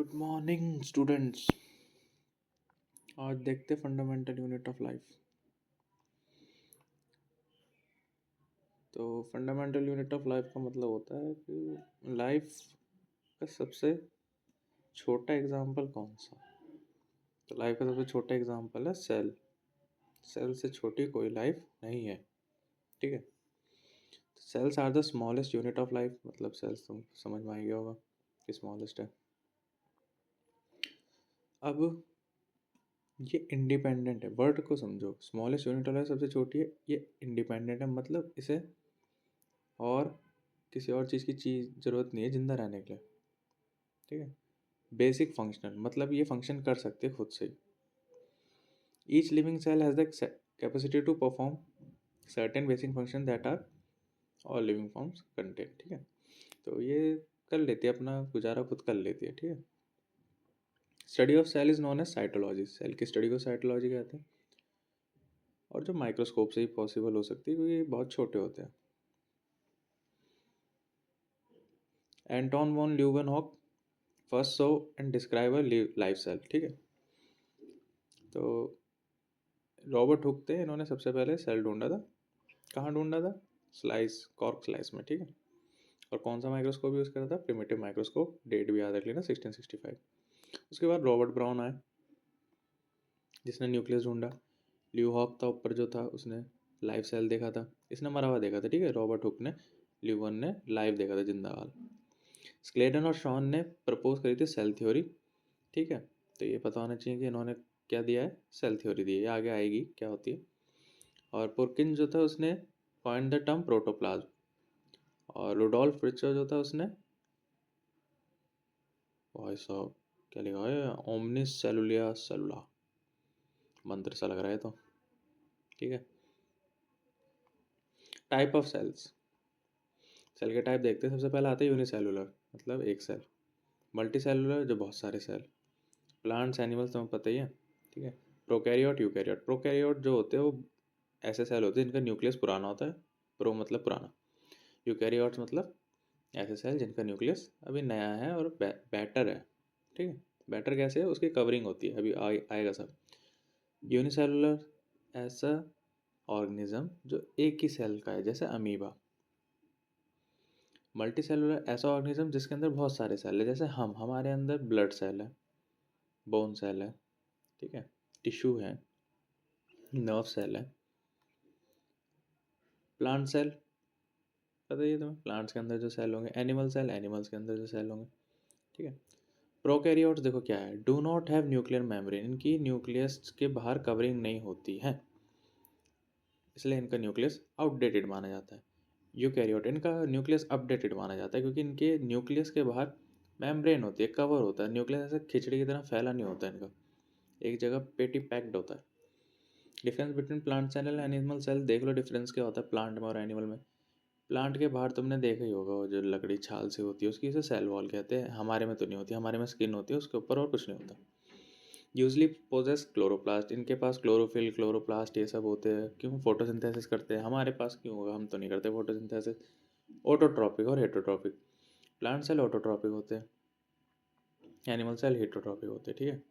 Good morning students. आज देखते fundamental unit of life. तो फंडामेंटल यूनिट ऑफ लाइफ का मतलब होता है कि लाइफ का सबसे छोटा एग्जाम्पल कौन सा। तो लाइफ का सबसे छोटा एग्जाम्पल है सेल। सेल से छोटी कोई लाइफ नहीं है। ठीक है। Cells are the smallest unit of life. मतलब सेल्स तुम समझ में आ गया होगा कि स्मॉलेस्ट है। अब ये इंडिपेंडेंट है। वर्ड को समझो। स्मॉलेस्ट यूनिट ऑफ लाइफ सबसे छोटी है, ये इंडिपेंडेंट है। मतलब इसे और किसी और चीज़ की ज़रूरत नहीं है जिंदा रहने के लिए। ठीक है। बेसिक फंक्शनल मतलब ये फंक्शन कर सकते खुद से। Each living cell has the capacity to perform certain basic function that are all living forms contain. ठीक है। तो ये कर लेती है, अपना गुजारा खुद कर लेती है। ठीक है। Study of cell is known as cytology. Cell की स्टडी को साइटोलॉजी कहते हैं, और जो माइक्रोस्कोप से ही पॉसिबल हो सकती है क्योंकि ये बहुत छोटे होते हैं। Anton von Leeuwenhoek first saw and describe a life cell. ठीक है। तो रॉबर्ट हुक थे, इन्होंने सबसे पहले सेल ढूंढा था। कहाँ ढूंढा था? स्लाइस, कॉर्क स्लाइस में। ठीक है। और कौन सा माइक्रोस्कोप यूज़ करा था? Primitive microscope. डेट भी याद रख लेना, 1665। उसके बाद रॉबर्ट ब्राउन आए, जिसने न्यूक्लियस ढूंढा। ल्यू हॉक था ऊपर जो था, उसने लाइव सेल देखा था। इसने मरा हुआ देखा था। ठीक है। रॉबर्ट हुक ने, ल्यूवन ने लाइव देखा था, जिंदा हाल। स्क्लेडन और शॉन ने प्रपोज करी थी सेल थ्योरी। ठीक है। तो ये पता होना चाहिए कि इन्होंने क्या दिया है, सेल थ्योरी दी है। ये आगे आएगी क्या होती है। और पुरकिन जो था उसने कॉइन्ड द टर्म प्रोटोप्लाज्म। और रुडोल्फ रिचर जो था उसने, भाई साहब क्या लिखा है, ओमनिस सेलुलिया सेलुला। मंत्र सा लग रहा है तो। ठीक है। Type of cells. सेल के टाइप देखते हैं। सबसे पहले आता है यूनिसेलुलर, मतलब एक सेल। मल्टी सेलुलर, जो बहुत सारे सेल। प्लांट्स, एनिमल्स तुम्हें पता ही है। ठीक है। Prokaryote, eukaryote. प्रोकैरियोट जो होते हैं वो ऐसे सेल होते हैं जिनका न्यूक्लियस पुराना होता है। प्रो मतलब पुराना। यूकैरियोट्स मतलब ऐसे सेल जिनका न्यूक्लियस अभी नया है और बेटर है। ठीक है। बेटर कैसे है? उसकी कवरिंग होती है, अभी आएगा सब। यूनिसेलुलर ऐसा ऑर्गेनिज्म जो एक ही सेल का है, जैसे अमीबा। मल्टी सेलुलर ऐसा ऑर्गेनिज्म जिसके अंदर बहुत सारे सेल है, जैसे हमारे अंदर ब्लड सेल है, बोन सेल है, ठीक है, टिश्यू है, नर्व सेल है। प्लांट सेल पता ही है तुम्हें, प्लांट्स के अंदर जो सेल होंगे। एनिमल सेल, एनिमल्स के अंदर जो सेल होंगे। ठीक है। प्रोकैरियोट्स देखो क्या है, do not have nuclear membrane. इनकी न्यूक्लियस के बाहर कवरिंग नहीं होती है, इसलिए इनका न्यूक्लियस आउटडेटेड माना जाता है। यूकैरियोट, इनका न्यूक्लियस अपडेटेड माना जाता है क्योंकि इनके न्यूक्लियस के बाहर मेम्ब्रेन होती है, कवर होता है। न्यूक्लियस ऐसे खिचड़ी की तरह फैला नहीं होता इनका, एक जगह पेटी पैक्ड होता है। Difference between plant cell and animal cell देख लो, डिफरेंस क्या होता है प्लांट में और एनिमल में। प्लांट के बाहर तुमने देखा ही होगा, वो जो लकड़ी छाल से होती है उसकी, इसे सेल वॉल कहते हैं। हमारे में तो नहीं होती, हमारे में स्किन होती है, उसके ऊपर और कुछ नहीं होता। यूजली पोजेस क्लोरोप्लास्ट, इनके पास क्लोरोफिल, क्लोरोप्लास्ट ये सब होते हैं। क्यों? फोटोसिंथेसिस करते हैं। हमारे पास क्यों होगा? हम तो नहीं करते फोटोसिंथेसिस। ऑटोट्रॉपिक और हेटरोट्रॉपिक। प्लांट सेल ऑटोट्रॉपिक होते हैं, एनिमल सेल हेटरोट्रॉपिक होते हैं। ठीक है।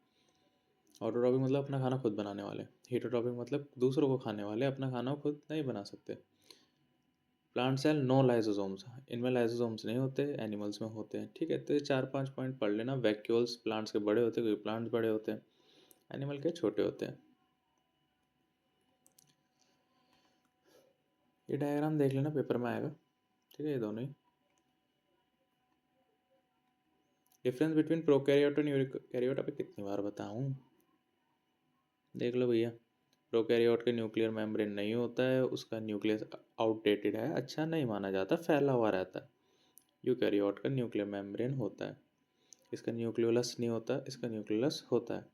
ऑटोट्रॉपिक मतलब अपना खाना खुद बनाने वाले। हेटरोट्रॉपिक मतलब दूसरों को खाने वाले, अपना खाना खुद नहीं बना सकते। प्लांट सेल नो लाइसोसोम्स, इनमें लाइसोसोम्स नहीं होते, एनिमल्स में होते हैं। ठीक है। तो ये 4-5 पॉइंट पढ़ लेना। वैक्यूल्स प्लांट्स के बड़े होते हैं क्योंकि प्लांट्स बड़े होते हैं, एनिमल के छोटे होते हैं। ये डायग्राम देख लेना, पेपर में आएगा। ठीक है। ये दोनों ही डिफरेंस बिटवीन प्रोकैरियोट और यूकैरियोट अभी कितनी बार बताऊं, देख लो भैया। प्रोकैरियोट के न्यूक्लियर मेम्ब्रेन नहीं होता है, उसका न्यूक्लियस आउटडेटेड है, अच्छा नहीं माना जाता, फैला हुआ रहता है। यूकैरियोट का न्यूक्लियर मेम्ब्रेन होता है, इसका न्यूक्लियोलस नहीं होता, इसका न्यूक्लियोलस होता है।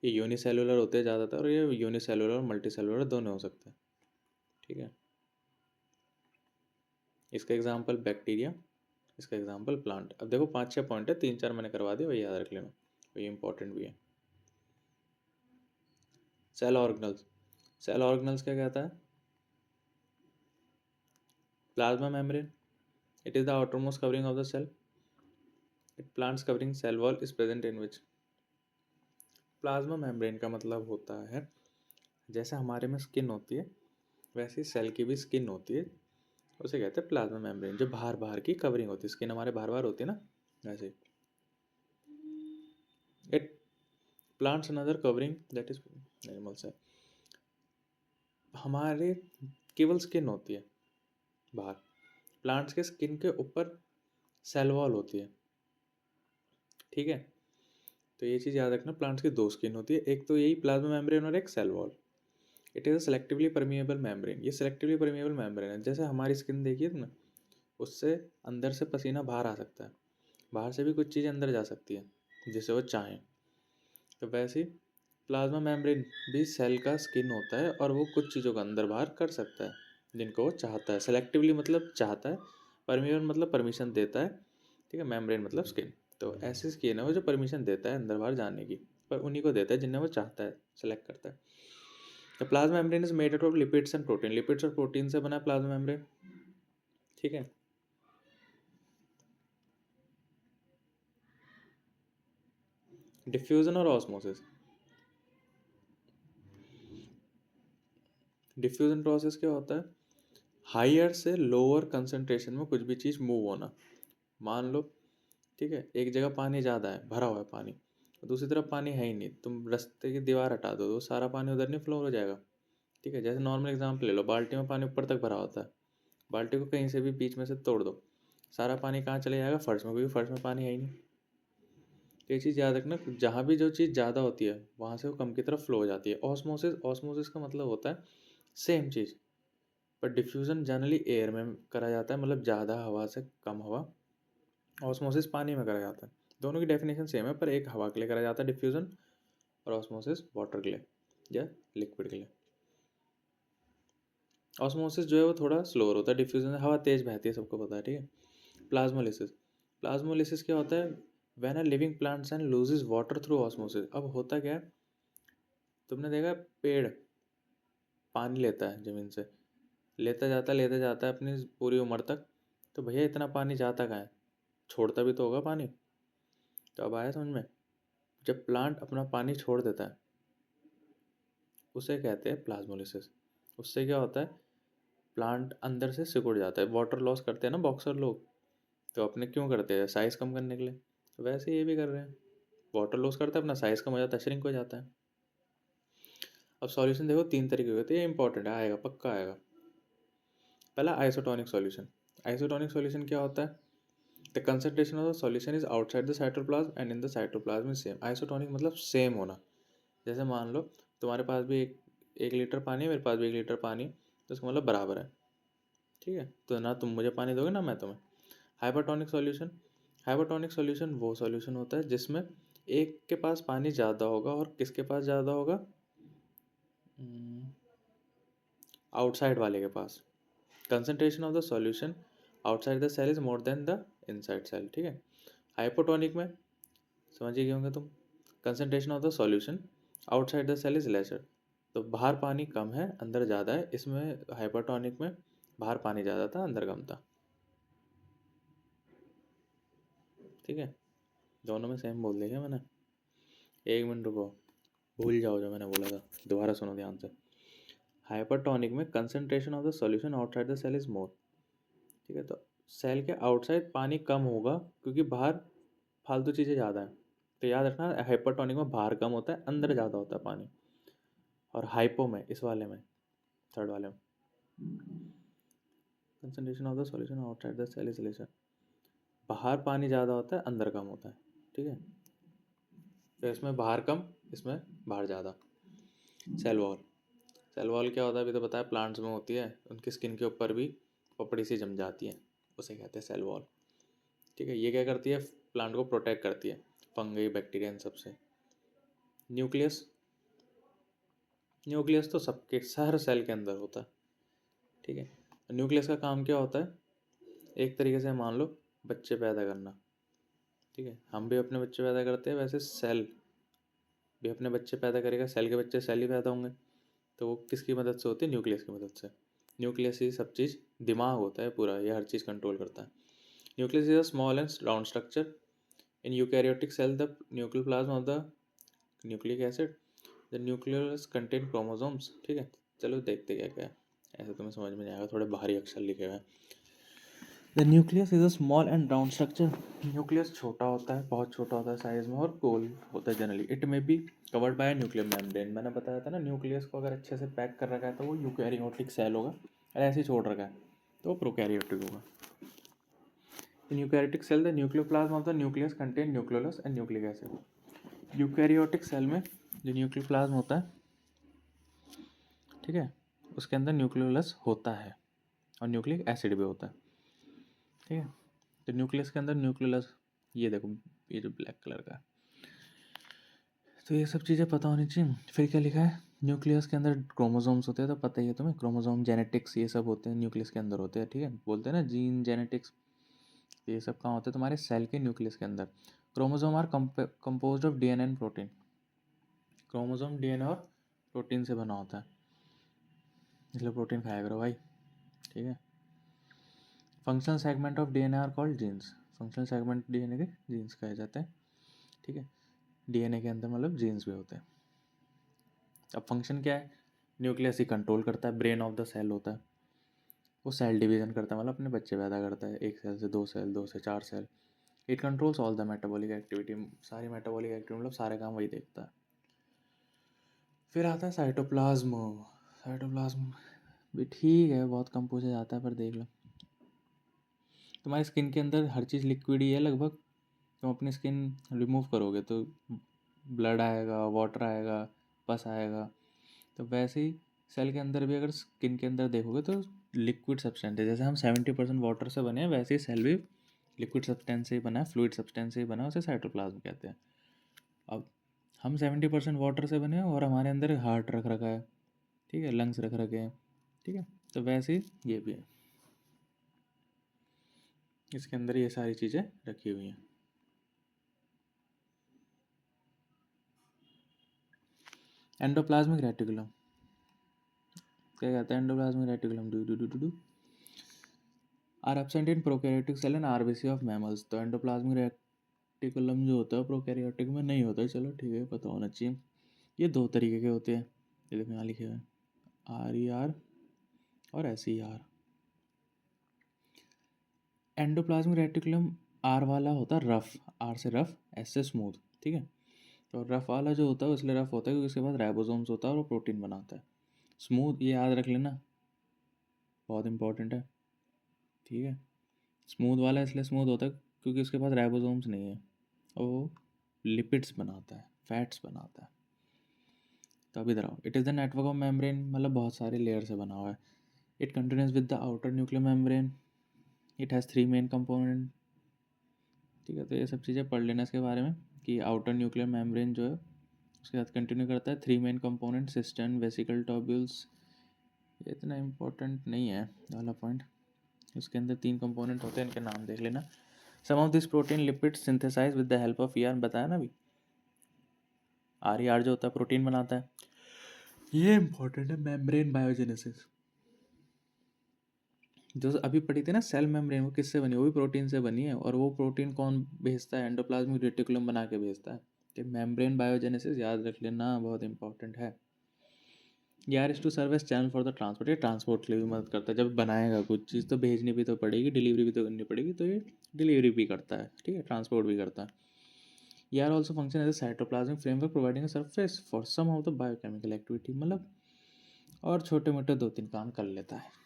ये यूनिसेलुलर होते हैं ज़्यादातर, और ये यूनिसेलुलर और मल्टीसेलुलर दोनों हो सकते हैं। ठीक है। इसका एग्जाम्पल बैक्टीरिया, इसका एग्जाम्पल प्लांट। अब देखो 5-6 पॉइंट है, 3-4 मैंने करवा दिया, वही याद रख लेना, वही इंपॉर्टेंट भी है। सेल ऑर्गेनल्स, सेल ऑर्गेनल्स क्या कहता है? Plasma membrane, it is the outermost covering of the cell. It plants covering cell wall is present in which. Plasma membrane का मतलब होता है जैसे हमारे में स्किन होती है वैसे ही सेल की भी स्किन होती है, उसे कहते हैं प्लाज्मा मेम्ब्रेन, जो बाहर बाहर की कवरिंग होती है। स्किन हमारे बाहर बाहर होती है ना, वैसे ही। It plants another covering that is animal cell. हमारे केवल स्किन होती है बाहर, प्लांट्स के स्किन के ऊपर सेल वॉल होती है, ठीक है। तो ये चीज़ याद रखना, प्लांट्स की दो स्किन होती है, एक तो यही प्लाज्मा मेम्ब्रेन और एक cell wall. It is a selectively permeable membrane. ये सेलेक्टिवली परमिएबल मेम्ब्रेन है, जैसे हमारी स्किन देखिए तुमने, उससे अंदर से पसीना बाहर आ सकता है, बाहर से भी कुछ चीज़ें अंदर जा सकती है जिसे वो चाहें। तो वैसे ही प्लाज्मा मेम्ब्रेन भी सेल का स्किन होता है और वो कुछ चीज़ों को अंदर बाहर कर सकता है जिनको वो चाहता है। सेलेक्टिवली मतलब चाहता है, परमिएबल मतलब परमिशन देता है, ठीक है। मेम्ब्रेन मतलब स्किन। तो ऐसी स्किन है वो जो परमिशन देता है अंदर बाहर जाने की, पर उन्हीं को देता है जिन्हें वो चाहता है, सेलेक्ट करता है। The plasma membrane is made out of lipids and protein. Lipids और प्रोटीन से बना है प्लाज्मा मेम्ब्रेन, ठीक है। डिफ्यूजन और ऑस्मोसिस। डिफ्यूजन प्रोसेस क्या होता है? हायर से लोअर कंसंट्रेशन में कुछ भी चीज़ मूव होना। मान लो, ठीक है, एक जगह पानी ज़्यादा है, भरा हुआ है पानी, और दूसरी तरफ पानी है ही नहीं, तुम रास्ते की दीवार हटा दो तो सारा पानी उधर नहीं फ्लो हो जाएगा, ठीक है। जैसे नॉर्मल एग्जाम्पल ले लो, बाल्टी में पानी ऊपर तक भरा होता है, बाल्टी को कहीं से भी बीच में से तोड़ दो, सारा पानी कहाँ चले जाएगा? फर्श में, क्योंकि फर्श में पानी है ही नहीं। तो ये चीज़ याद रखना, जहाँ भी जो चीज़ ज़्यादा होती है वहाँ से वो कम की तरफ फ्लो हो जाती है। ऑस्मोसिस, ऑस्मोसिस का मतलब होता है सेम चीज़, पर डिफ्यूज़न जनरली एयर में करा जाता है, मतलब ज़्यादा हवा से कम हवा। ऑस्मोसिस पानी में करा जाता है। दोनों की डेफिनेशन सेम है, पर एक हवा के लिए करा जाता है डिफ्यूज़न, और ऑस्मोसिस वाटर के लिए या लिक्विड के लिए। ऑस्मोसिस जो है वो थोड़ा स्लोअर होता है, डिफ्यूज़न से हवा तेज़ बहती है, सबको पता है, ठीक है। प्लाज्मोलिसिस। प्लाज्मोलिसिस क्या होता है? When a living plants and loses water through osmosis. अब होता क्या है, तुमने देखा है, पेड़ पानी लेता है ज़मीन से, लेता जाता है अपनी पूरी उम्र तक, तो भैया इतना पानी जाता कहाँ है? छोड़ता भी तो होगा पानी। तो अब आया समझ में? जब प्लांट अपना पानी छोड़ देता है उसे कहते हैं प्लाज्मोलिसिस। उससे क्या होता है, प्लांट अंदर से सिकुड़ जाता है। वाटर लॉस करते हैं ना बॉक्सर लोग, तो अपने क्यों करते हैं? साइज़ कम करने के लिए। तो वैसे ये भी कर रहे हैं, वाटर लॉस करता है, अपना साइज़ कम हो जाता है, श्रिंक हो जाता है। अब सॉल्यूशन देखो, तीन तरीके के होते हैं, ये इंपॉर्टेंट है, आएगा पक्का आएगा। पहला आइसोटोनिक सॉल्यूशन। आइसोटोनिक सॉल्यूशन क्या होता है? The concentration of the solution is outside the cytoplasm and in the cytoplasm is same. Isotonic मतलब सेम होना। जैसे मान लो तुम्हारे पास भी एक लीटर पानी है, मेरे पास भी 1 लीटर पानी, तो इसका मतलब बराबर है, ठीक है। तो ना तुम मुझे पानी दोगे ना मैं तुम्हें। Hypertonic solution. हाइपरटोनिक सॉल्यूशन वो सॉल्यूशन होता है जिसमें एक के पास पानी ज़्यादा होगा, और किसके पास ज़्यादा होगा? आउटसाइड वाले के पास। Concentration of the solution outside the cell is more than the inside cell, ठीक है। हाइपोटोनिक में समझ ही गए होंगे तुम, concentration of the solution outside the cell is lesser. तो बाहर पानी कम है, अंदर ज़्यादा है। इसमें हाइपरटोनिक में बाहर पानी ज़्यादा था, अंदर कम था, ठीक है। दोनों में सेम बोल दिया मैंने। एक मिनट रुको, भूल जाओ जो मैंने बोला था, दोबारा सुनो ध्यान से। हाइपरटोनिक में concentration of the solution outside the cell is more, ठीक है। तो सेल के आउटसाइड पानी कम होगा क्योंकि बाहर फालतू चीज़ें ज़्यादा हैं। तो याद रखना, हाइपरटोनिक में बाहर कम होता है, अंदर ज़्यादा होता है पानी। और हाइपो में, इस वाले में, थर्ड वाले में, concentration of the solution outside the cell is lesser. बाहर पानी ज़्यादा होता है, अंदर कम होता है, ठीक है। तो इसमें बाहर कम, इसमें बाहर ज़्यादा। Cell wall. सेल वॉल क्या होता है? अभी तो बताया, प्लांट्स में होती है, उनकी स्किन के ऊपर भी पपड़ी सी जम जाती है, उसे कहते हैं सेल वॉल, ठीक है। ये क्या करती है? प्लांट को प्रोटेक्ट करती है फंगी, बैक्टीरिया, इन सबसे। न्यूक्लियस। न्यूक्लियस तो सबके हर सेल के अंदर होता है, ठीक है। न्यूक्लियस का काम क्या होता है? एक तरीके से मान लो बच्चे पैदा करना, ठीक है। हम भी अपने बच्चे पैदा करते हैं, वैसे सेल भी अपने बच्चे पैदा करेगा, सेल के बच्चे सेल ही पैदा होंगे। तो वो किसकी मदद से होती है? न्यूक्लियस की मदद से। न्यूक्लियस ही सब चीज़, दिमाग होता है पूरा, ये हर चीज़ कंट्रोल करता है। Nucleus is a small and round structure in eukaryotic cell the nucleoplasm of the nucleic acid, the nucleus contain chromosomes. ठीक है, चलो देखते क्या क्या है, ऐसे तुम्हें समझ में नहीं आएगा, थोड़े भारी अक्षर लिखे हुए हैं। The nucleus is a small and round structure. Nucleus छोटा होता है, बहुत छोटा होता है साइज में, और गोल होता है जनरली। इट में be covered by nuclear membrane. मैंने बताया था ना, न्यूक्लियस को अगर अच्छे से पैक कर रखा है तो वो यूकैरियोटिक सेल होगा, और ऐसे ही छोड़ रखा है तो वो प्रोकैरियोटिक होगा। In eukaryotic cell the nucleoplasm of the nucleus contain nucleolus and nucleic acid. Eukaryotic cell में जो न्यूक्लियोप्लाज्म होता है, ठीक है, उसके अंदर न्यूक्लियोलस होता है और न्यूक्लिक एसिड भी होता है। ठीक है, तो न्यूक्लियस के अंदर न्यूक्लियोलस, ये देखो, ये जो ब्लैक कलर का है, तो ये सब चीज़ें पता होनी चाहिए। फिर क्या लिखा है, न्यूक्लियस के अंदर क्रोमोसोम्स होते हैं, तो पता ही है तुम्हें, क्रोमोसोम जेनेटिक्स ये सब होते हैं न्यूक्लियस के अंदर होते हैं। ठीक है, बोलते हैं ना जीन जेनेटिक्स, ये सब कहाँ होते हैं, तुम्हारे सेल के न्यूक्लियस के अंदर। Chromosome are composed of DNA and protein. Chromosome DNA और प्रोटीन से बना होता है, इसलिए प्रोटीन खाया करो भाई। ठीक है, functional segment of DNA are called genes. Functional segment DNA के जीन्स कहे जाते हैं। ठीक है, डीएनए के अंदर मतलब जीन्स भी होते हैं। अब फंक्शन क्या है, न्यूक्लियस ही कंट्रोल करता है, ब्रेन ऑफ द सेल होता है, वो सेल डिवीजन करता है, मतलब अपने बच्चे पैदा करता है, एक सेल से दो सेल, दो से चार cell. It controls all the metabolic activity, सारी मेटाबॉलिक एक्टिविटी मतलब सारे काम वही देखता है। फिर आता है साइटोप्लाज्म। साइटोप्लाज्म भी ठीक है, बहुत कम पूछा जाता है, पर देख लो, तुम्हारी स्किन के अंदर हर चीज़ लिक्विड ही है लगभग। तुम अपनी स्किन रिमूव करोगे तो ब्लड आएगा, वाटर आएगा, पस आएगा। तो वैसे ही सेल के अंदर भी अगर स्किन के अंदर देखोगे तो लिक्विड सब्सटेंस है। जैसे हम 70% वाटर से बने हैं, वैसे ही सेल भी लिक्विड सब्सटेंस से ही बना है, फ्लूइड सब्सटेंस से ही बना है, उसे साइटोप्लाज्म कहते हैं। अब हम 70% वाटर से बने हैं और हमारे अंदर हार्ट रख रखा है, ठीक है, लंग्स रख रखे हैं, ठीक है, तो वैसे ही ये भी है, इसके अंदर ये सारी चीज़ें रखी हुई हैं। एंडोप्लाज्मिक रेटिकुलम क्या कहता है, endoplasmic reticulum do do do do do are absent in prokaryotic cell and RBC of mammals. तो एंडोप्लाज्मिक रेटिकुलम जो होता है प्रोकैरियोटिक में नहीं होता है, चलो ठीक है, पता होना चाहिए। ये दो तरीके के होते हैं, ये देखो यहाँ लिखे हुए हैं, आर ई आर और S E R. Endoplasmic reticulum are वाला होता है रफ, आर से रफ, एस से स्मूथ। ठीक है, तो रफ वाला जो होता है इसलिए रफ होता है क्योंकि उसके बाद राइबोसोम्स होता है और वो प्रोटीन बनाता है। स्मूथ ये याद रख लेना, बहुत इंपॉर्टेंट है। ठीक है, स्मूथ वाला इसलिए स्मूथ होता है क्योंकि उसके पास राइबोसोम्स नहीं है और वो लिपिड्स बनाता है, फैट्स बनाता है। तो अब इधर आओ, it is the network of membrane, मतलब बहुत सारे लेयर से बना हुआ है। It continuous with the outer nuclear membrane. It has three main component. ठीक है, तो ये सब चीज़ें पढ़ लेना इसके बारे में कि आउटर न्यूक्लियर मेम्ब्रेन जो है उसके साथ कंटिन्यू करता है। Three main component, cisterns, vesicle, tubules. ये इतना इम्पोर्टेंट नहीं है वाला पॉइंट, उसके अंदर तीन कंपोनेंट होते हैं, इनके नाम देख लेना। Some of this protein lipid synthesise with the help of ER, बताया ना अभी, आर ई आर जो होता है प्रोटीन बनाता है। ये इंपॉर्टेंट है, मेम्ब्रेन बायोजेनेसिस जो अभी पढ़ी थी ना, सेल मेम्ब्रेन, वो किससे बनी, वो भी प्रोटीन से बनी है, और वो प्रोटीन कौन भेजता है, एंडोप्लाज्मिक रेटिकुलम बना के भेजता है। तो मेम्ब्रेन बायोजेनेसिस याद रख लेना, बहुत इंपॉर्टेंट है। ER is to service channel for the transport, ये ट्रांसपोर्ट के लिए भी मदद करता है। जब बनाएगा कुछ चीज़ तो भेजनी भी तो पड़ेगी, डिलीवरी भी तो करनी पड़ेगी, तो ये डिलीवरी भी करता है, ठीक है, ट्रांसपोर्ट भी करता है। ER also function as a cytoplasmic framework providing a surface for some of the biochemical activity, मतलब और छोटे मोटे दो तीन काम कर लेता है।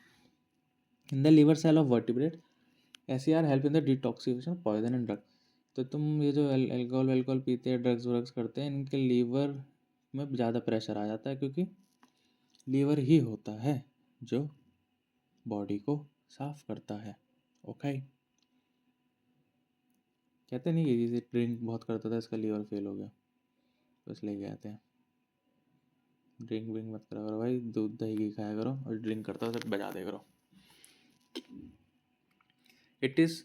In the liver cell of vertebrate, ऐसे ER help in the detoxification poison and drug. तो तुम ये जो एल्कोहल वेल्कोहल पीते हैं, ड्रग्स व्रग्स करते हैं, इनके लीवर में ज़्यादा प्रेशर आ जाता है क्योंकि लीवर ही होता है जो बॉडी को साफ करता है। ओके, कहते नहीं कि ये ड्रिंक बहुत करता था इसका लीवर फेल हो गया, तो इसलिए कहते हैं ड्रिंक विंक मत करा करो भाई, दूध दही घी खाया करो, और ड्रिंक करता हो तो बजा दे करो। इट इज़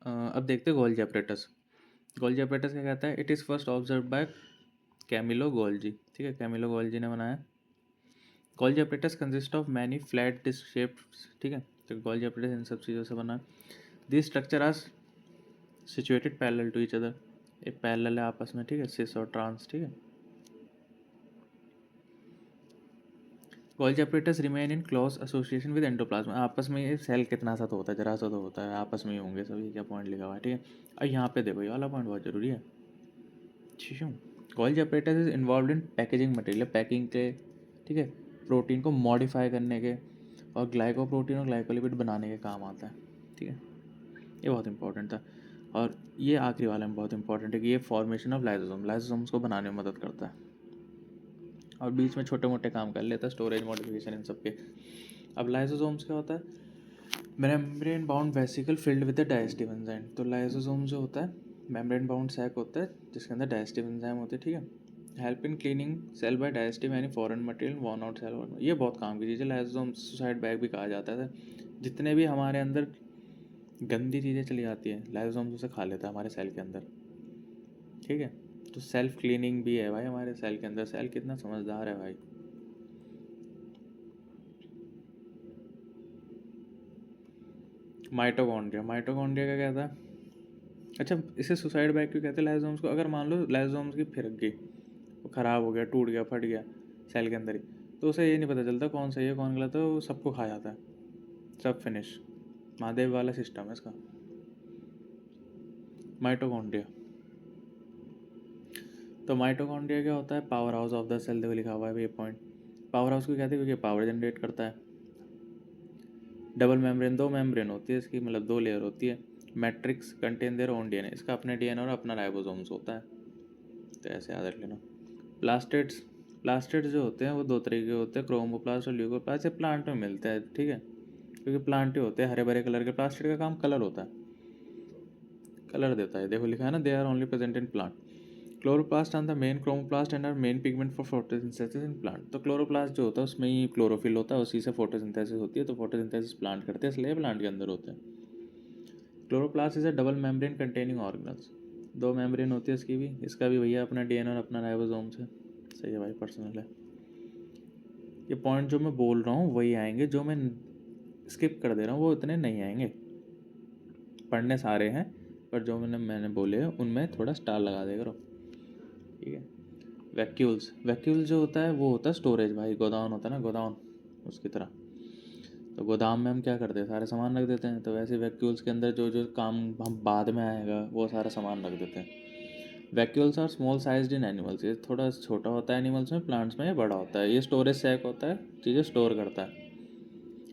अब देखते हैं गोल्जी apparatus। गोल्जी apparatus क्या कहता है, it is first observe by Camillo Golgi. ठीक है, कैमिलो गोल्जी ने बनाया। Golgi apparatus consist of many flat disc shapes. ठीक है, तो गोल्जी apparatus इन सब चीज़ों से बना। This structure are situated parallel to each other, ये पैरेलल है आपस में, ठीक है, सिस और ट्रांस, ठीक है। Golgi apparatus remain in close association with endoplasm, आपस में ये सेल कितना सा तो होता है, जरा सा तो होता है, आपस में ही होंगे सभी, क्या पॉइंट लिखा हुआ है, ठीक है। और यहाँ पे देखो ये वाला पॉइंट बहुत जरूरी है, ठीक है। Golgi apparatus is involve in packaging material, packing के, ठीक है, प्रोटीन को मॉडिफाई करने के और ग्लाइकोप्रोटीन और ग्लाइकोलिपिड बनाने के काम आता है, ठीक है। ये बहुत इंपॉर्टेंट था। और ये आखिरी वाला में बहुत इंपॉर्टेंट है कि ये फॉर्मेशन ऑफ लाइसोसोम, लाइसोसोम्स को बनाने में मदद करता है और बीच में छोटे मोटे काम कर लेता है, स्टोरेज मॉडिफिकेशन इन सब के। अब लाइसोसोम्स क्या होता है, membrane bound vesicle filled with the digestive enzyme. तो लाइसोसोम जो होता है मेम्ब्रेन बाउंड सैक होता है जिसके अंदर डाइजेस्टिव एंजाइम होते हैं, ठीक है। Help in cleaning cell by digestive any foreign material on out cell, ये बहुत काम की चीज़ है। लाइसोसोम सुसाइड बैग भी कहा जाता है। जितने भी हमारे अंदर गंदी चीज़ें चली जाती हैं लाइसोसोम उसे खा लेता है हमारे सेल के अंदर, ठीक है। तो सेल्फ क्लीनिंग भी है भाई हमारे सेल के अंदर, सेल कितना समझदार है भाई। माइटोकॉन्ड्रिया, माइटोकॉन्ड्रिया का क्या था, अच्छा इसे सुसाइड बैग क्यों कहते हैं लाइसोसोम्स को, अगर मान लो लाइसोसोम्स की फिरक गई, वो ख़राब हो गया, टूट गया, फट गया सेल के अंदर ही, तो उसे ये नहीं पता चलता कौन सही है कौन गलत है, वो सबको खा जाता है, सब फिनिश, महादेव वाला सिस्टम है इसका। माइटोकॉन्ड्रिया, तो माइटोकॉन्ड्रिया क्या होता है, powerhouse of the cell, देखो लिखा हुआ है ये पॉइंट। पावर हाउस को कहते हैं क्योंकि पावर जनरेट करता है। डबल मेम्ब्रेन, दो मेम्ब्रेन होती है इसकी, मतलब दो लेयर होती है। Matrix contain their own DNA, इसका अपने डीएनए और अपना राइबोसोम्स होता है, तो ऐसे याद रख लेना। प्लास्टिड्स, प्लास्टिड्स जो होते हैं वो दो तरीके के होते हैं, क्रोमोप्लास्ट और ल्यूकोप्लास्ट, ये प्लांट में मिलते हैं, ठीक है, क्योंकि प्लांट ही होते हैं हरे भरे कलर के। प्लास्टिड का काम कलर होता है, कलर देता है, देखो लिखा है ना, they are only present in plant. Chloroplast are the main chromoplast and are main pigment for photosynthesis in plant. तो क्लोरोप्लास्ट जो होता है उसमें ही क्लोरोफिल होता है, उसी से फोटोसिंथेसिस होती है, तो फोटोसिंथेसिस प्लांट करते हैं, इसलिए प्लांट के अंदर होते हैं। Chloroplast is a double membrane containing organelles, दो मेम्ब्रेन होती है इसकी भी, इसका भी भैया अपना डीएनए और अपना राइबोसोम से, सही है भाई, पर्सनल है। ये पॉइंट जो मैं बोल रहा हूँ वही आएंगे, जो मैं स्किप कर दे रहा हूँ वो इतने नहीं आएंगे, पढ़ने सारे हैं पर जो मैंने बोले उनमें थोड़ा स्टार लगा दे करो, ठीक है। वैक्यूल्स, वैक्यूल्स जो होता है वो होता है स्टोरेज भाई, गोदाम होता है ना, गोदाम उसकी तरह। तो गोदाम में हम क्या करते हैं, सारे सामान रख देते हैं, तो वैसे वैक्यूल्स के अंदर जो जो काम हम बाद में आएगा वो सारा सामान रख देते हैं। Vacuoles are small sized in animals, ये थोड़ा छोटा होता है एनिमल्स में, प्लांट्स में ये बड़ा होता है। ये स्टोरेज सैक होता है, चीज़ें स्टोर करता है।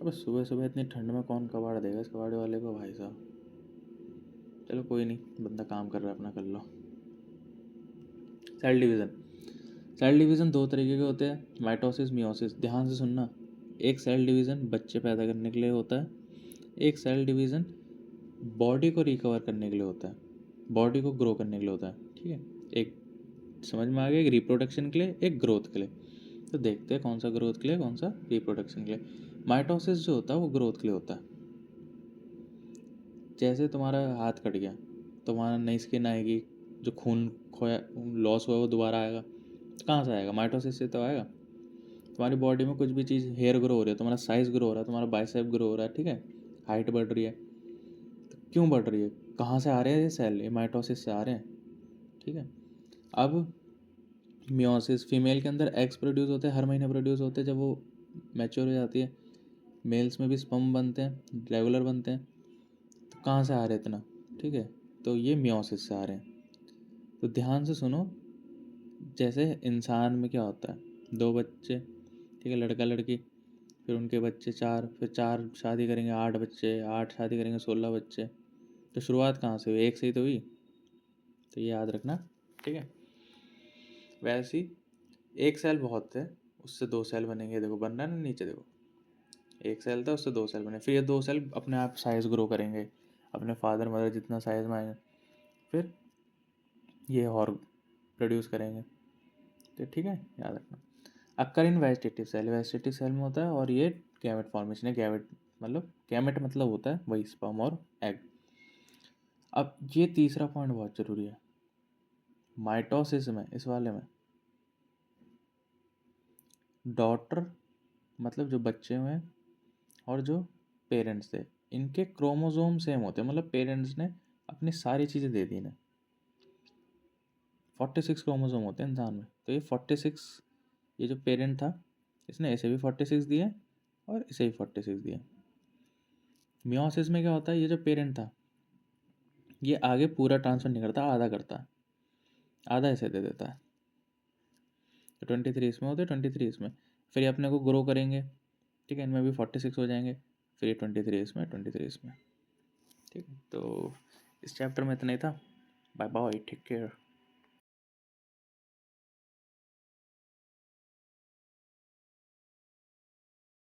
अब सुबह सुबह इतनी ठंड में कौन कबाड़ देगा इस कबाड़े वाले को भाई साहब, चलो कोई नहीं, बंदा काम कर रहा है अपना, कर लो। सेल डिवीज़न, सेल डिवीज़न दो तरीके के होते हैं, माइटोसिस मियोसिस, ध्यान से सुनना। एक सेल डिवीज़न बच्चे पैदा करने के लिए होता है, एक सेल डिवीज़न बॉडी को रिकवर करने के लिए होता है, बॉडी को ग्रो करने के लिए होता है, ठीक है। एक समझ में आ गया, एक रिप्रोडक्शन के लिए, एक ग्रोथ के लिए। तो देखते हैं कौन सा ग्रोथ के लिए, कौन सा रिप्रोडक्शन के लिए। माइटोसिस जो होता है वो ग्रोथ के लिए होता है। जैसे तुम्हारा हाथ कट गया, तुम्हारा नई स्किन आएगी, जो खून खोया लॉस हुआ वो दोबारा आएगा, तो कहाँ से आएगा, माइटोसिस से तो आएगा। तुम्हारी बॉडी में कुछ भी चीज़, हेयर ग्रो हो रही है, तुम्हारा साइज़ ग्रो हो रहा है, तुम्हारा बाइसेप ग्रो हो रहा है, ठीक है, हाइट बढ़ रही है, तो क्यों बढ़ रही है, कहाँ से आ रहे हैं ये सेल, ये माइटोसिस से आ रहे हैं, ठीक है। अब मियोसिस, फीमेल के अंदर एग्स प्रोड्यूस होते हैं, हर महीने प्रोड्यूस होते हैं, जब वो मैच्योर हो जाती है। मेल्स में भी स्पर्म बनते हैं, रेगुलर बनते हैं, तो कहाँ से आ रहे हैं इतना, ठीक है, तो ये मियोसिस से आ रहे हैं। तो ध्यान से सुनो, जैसे इंसान में क्या होता है, दो बच्चे, ठीक है, लड़का लड़की, फिर उनके बच्चे चार, फिर चार शादी करेंगे, आठ बच्चे, आठ शादी करेंगे, 16 बच्चे। तो शुरुआत कहाँ से हुई, एक से ही तो हुई, तो ये याद रखना, ठीक है। वैसे ही एक सेल बहुत है, उससे दो सेल बनेंगे, देखो बन रहा है ना नीचे, देखो एक सेल था उससे दो सेल बने, फिर ये दो सेल अपने आप साइज ग्रो करेंगे, अपने फादर मदर जितना साइज में आएंगे, फिर ये और प्रोड्यूस करेंगे, तो ठीक है, याद रखना। Occur in vegetative cell, vegetative cell में होता है, और ये गैमेट फॉर्मेशन है, गैमेट मतलब, गैमेट मतलब होता है वही स्पर्म और एग। अब ये तीसरा पॉइंट बहुत जरूरी है, माइटोसिस में, इस वाले में डॉटर मतलब जो बच्चे हुए और जो पेरेंट्स थे, इनके क्रोमोसोम सेम होते हैं, मतलब पेरेंट्स ने अपनी सारी चीज़ें दे दी इन्हें। 46 क्रोमोसोम होते हैं इंसान में, तो ये 46, ये जो पेरेंट था इसने इसे भी 46 दिया और इसे भी 46 दिया। मियोसिस में क्या होता है, ये जो पेरेंट था ये आगे पूरा ट्रांसफर नहीं करता, आधा करता है, आधा इसे दे देता है। तो 23 इसमें होते, 23 इसमें, फिर ये अपने को ग्रो करेंगे, ठीक है, इनमें भी 46 हो जाएंगे, फिर ये 23 इसमें, 23 इसमें, ठीक है। तो इस चैप्टर में इतना ही था। Bye bye, take care.